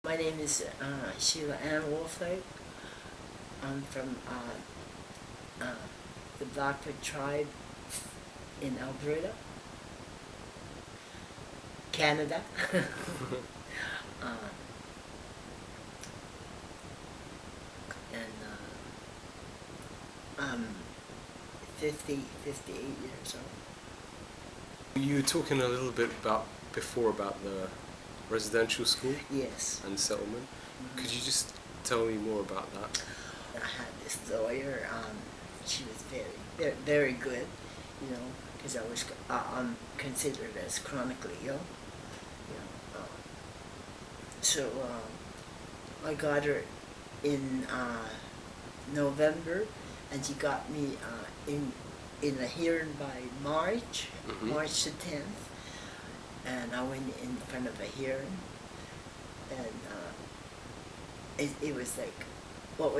My name is Sheila Wolfleg. I'm from the Blackfoot tribe in Alberta, Canada. And I'm 58 years old. You were talking a little bit before about the residential school Yes. and settlement. Mm-hmm. Could you just tell me more about that? I had this lawyer. She was very, very good, because I was I'm considered as chronically ill. So I got her in November, and she got me in a hearing by March, Mm-hmm. March the 10th, and I went in front of a hearing, and it was like what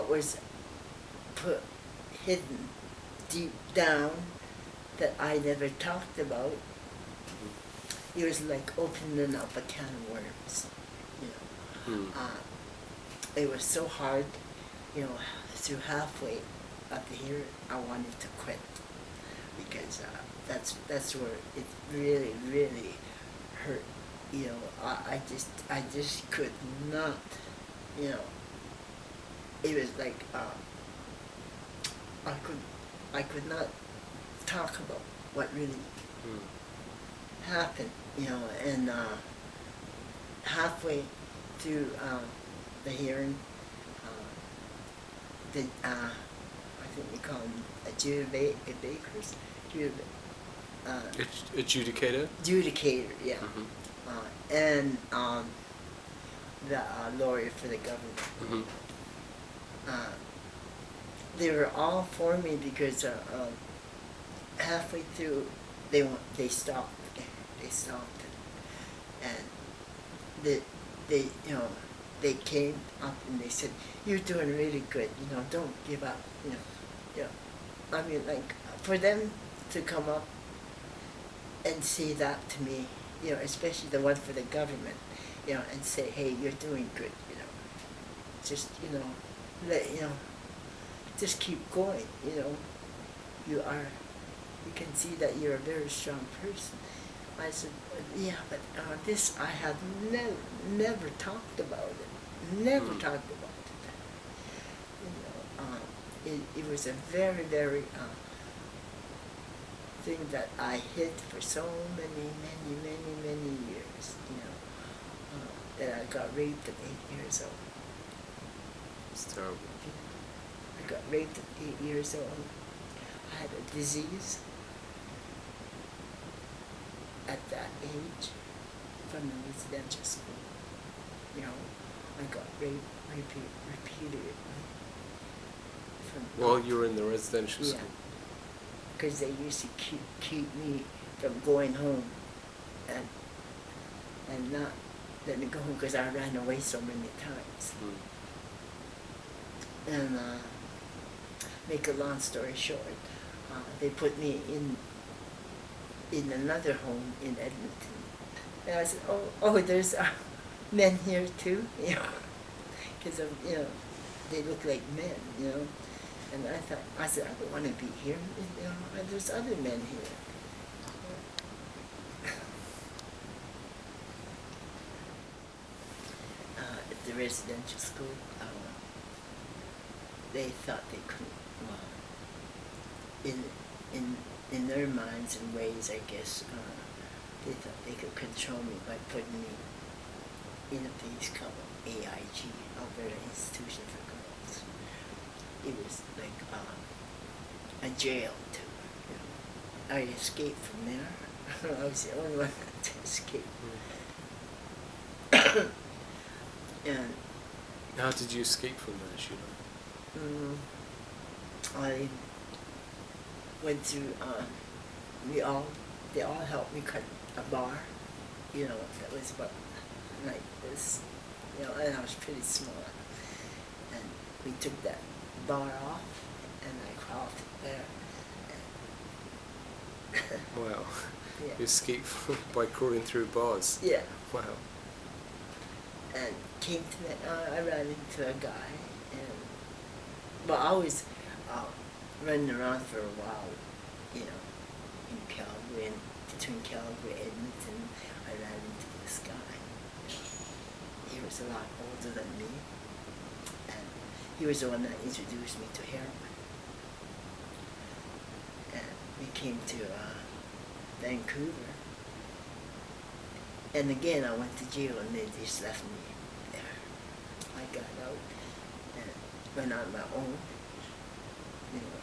was put hidden deep down that I never talked about. It was like opening up a can of worms, It was so hard, through halfway up here, I wanted to quit, because that's where it really, really hurt. I just could not, it was like I could not talk about what really happened, and halfway through the hearing, I think we call them adjudicators, Adjudicator? adjudicator, yeah, Mm-hmm. and the lawyer for the government. Mm-hmm. They were all for me because halfway through they stopped, and they came up and they said, "You're doing really good, don't give up, I mean, like, for them to come up and say that to me, especially the one for the government, and say, "Hey, you're doing good, just, just keep going, you can see that you're a very strong person." I said, "Yeah, but this, I have never talked about it, never talked about it. It was a very, very thing that I hid for so many years, that I got raped at 8 years old. It's terrible. I got raped at 8 years old. I had a disease at that age from the residential school. I got raped repeatedly. While you were in the residential Yeah, school? because they used to keep me from going home, and not let me go home because I ran away so many times. And make a long story short, they put me in another home in Edmonton, and I said, "Oh, there's men here too," because they look like men, And I said, "I don't want to be here. There's other men here." At the residential school, they thought they couldn't. Well, in their minds and ways, I guess, they thought they could control me by putting me in a place called AIG, Alberta Institution for Girls. It was like a jail too. I escaped from there. I was the only one to escape. And How did you escape from there, Sheila? I went through. They all helped me cut a bar. That was about like this. And I was pretty small. And we took that bar off, and I crawled there. Wow. Yeah. You escaped by crawling through bars? Yeah. Wow. and came to me. I ran into a guy, and well, I was running around for a while, you know, in Calgary and between Calgary and Edmonton. I ran into this guy. He was a lot older than me, and he was the one that introduced me to heroin. And we came to Vancouver. And again, I went to jail, and they just left me there. I got out and went on my own, you know,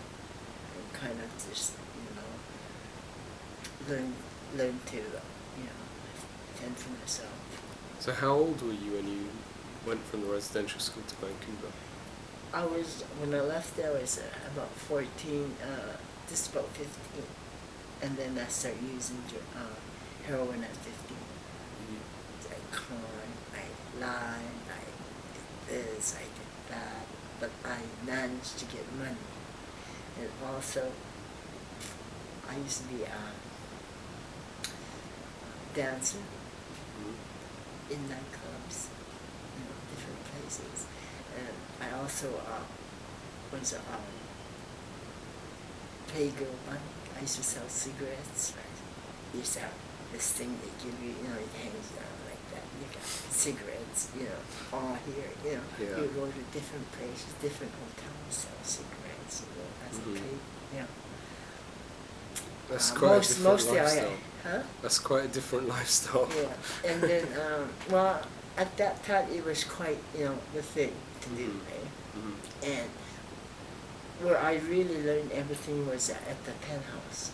and kind of just, you know, learned to, you know, fend for myself. So how old were you when you went from the residential school to Vancouver? When I left there, I was about 14, just about 15. And then I started using heroin at 15. I conned, I lied, I did this, I did that, but I managed to get money. And also, I used to be a dancer in nightclubs, you know, different places. And I also was a playgirl bunny. I used to sell cigarettes. I used to have this thing they give you, you know, it hangs down like that. You got cigarettes, you know, all here, you know. Yeah. You go to different places, different hotels, sell cigarettes, you know, as a play, you know. That's quite a different lifestyle. Huh? That's quite a different lifestyle. Yeah, and then, well, at that time it was quite, you know, the thing to do, right? And where I really learned everything was at the penthouse.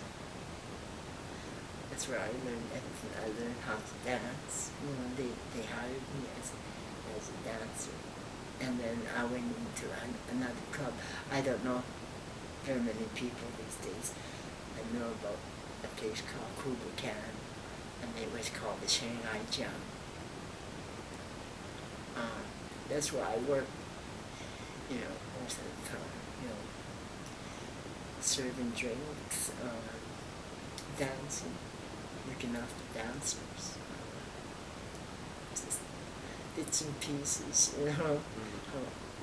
That's where I learned everything. I learned how to dance. You know, they hired me as a dancer. And then I went into another club. I don't know very many people these days. I know about a place called Kubakan, and it was called the Shanghai Jam. That's where I worked, you know, most of the time, you know, serving drinks, dancing, looking after dancers, just bits and pieces, you know,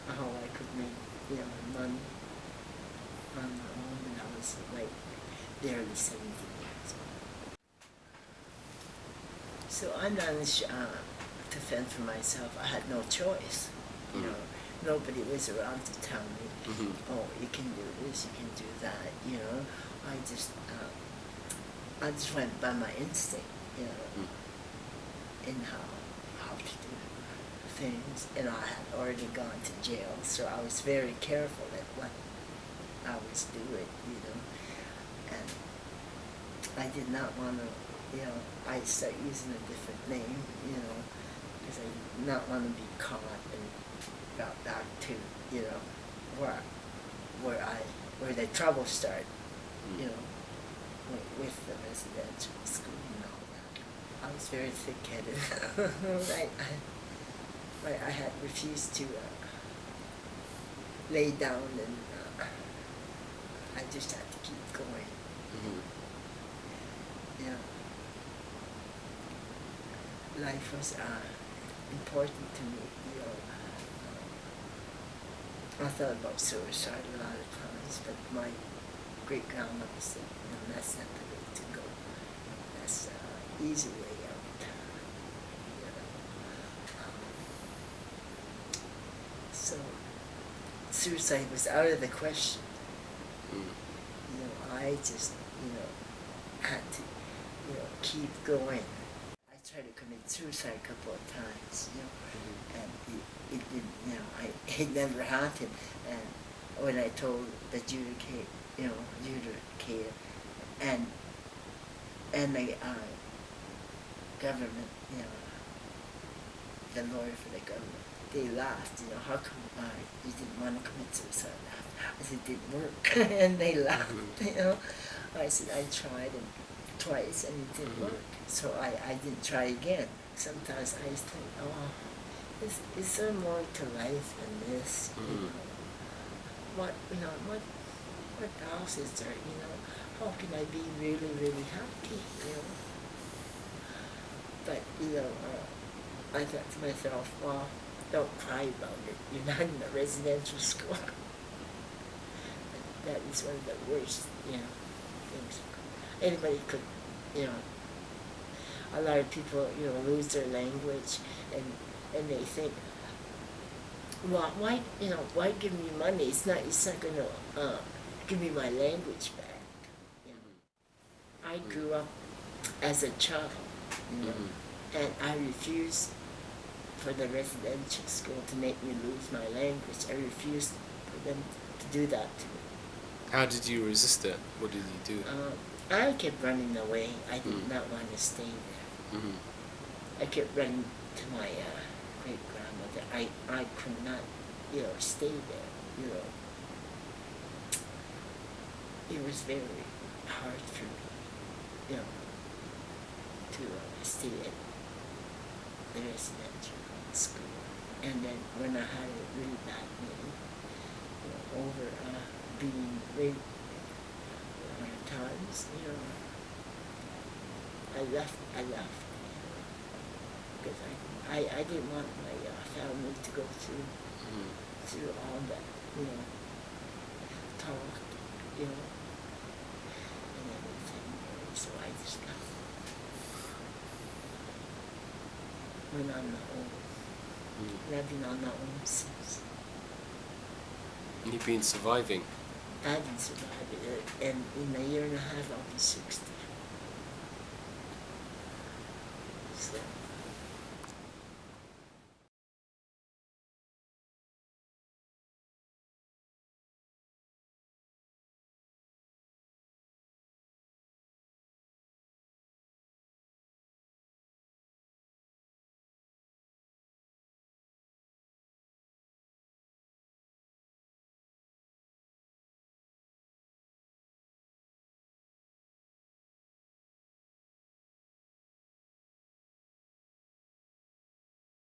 how I could make, you know, money on my own when I was like barely 17 years old. So I managed to fend for myself. I had no choice, you know. Nobody was around to tell me, oh, you can do this, you can do that, you know. I just went by my instinct, you know, in how to do things. And I had already gone to jail, so I was very careful at what I was doing, you know. And I did not want to, you know, I started using a different name, you know, because I did not want to be caught and got back to, you know, where the trouble started, you know, with the residential school and all that. I was very thick-headed. I had refused to lay down, and I just had to keep going. Yeah. Life was important to me, you know. I thought about suicide a lot of times, but my great-grandmother said, you know, that's not the way to go. That's the easy way out. You know. So suicide was out of the question. You know, I just, you know, had to, you know, keep going. I tried to commit suicide a couple of times, you know, and it didn't, you know, it never happened. And when I told the adjudicator, and the government, you know, the lawyer for the government, they laughed, you know, how come you didn't want to commit suicide? I said, it didn't work, and they laughed, you know. I said, I tried twice and it didn't work, so I didn't try again. Sometimes I used to think, oh, is there more to life than this? You know? What else is there? You know, how can I be really, really happy? You know, but you know, I thought to myself, well, don't cry about it. You're not in a residential school. That is one of the worst, things. Anybody could, you know, a lot of people, lose their language, and they think, well, why give me money? It's not gonna give me my language back. I grew up as a child, and I refused for the residential school to make me lose my language. I refused for them to do that to me. How did you resist it? What did you do? I kept running away. I did not want to stay there. I kept running to my great grandmother. I could not, stay there. It was very hard for me, to stay at the residential school. And then when I had a really bad name, over being raped a lot of times, I left, because I didn't want my family to go through all that, talk, and everything, so I just left. Went on my own. And I've been on my own since. You've been surviving? I've been surviving, and in a year and a half I'll be 60.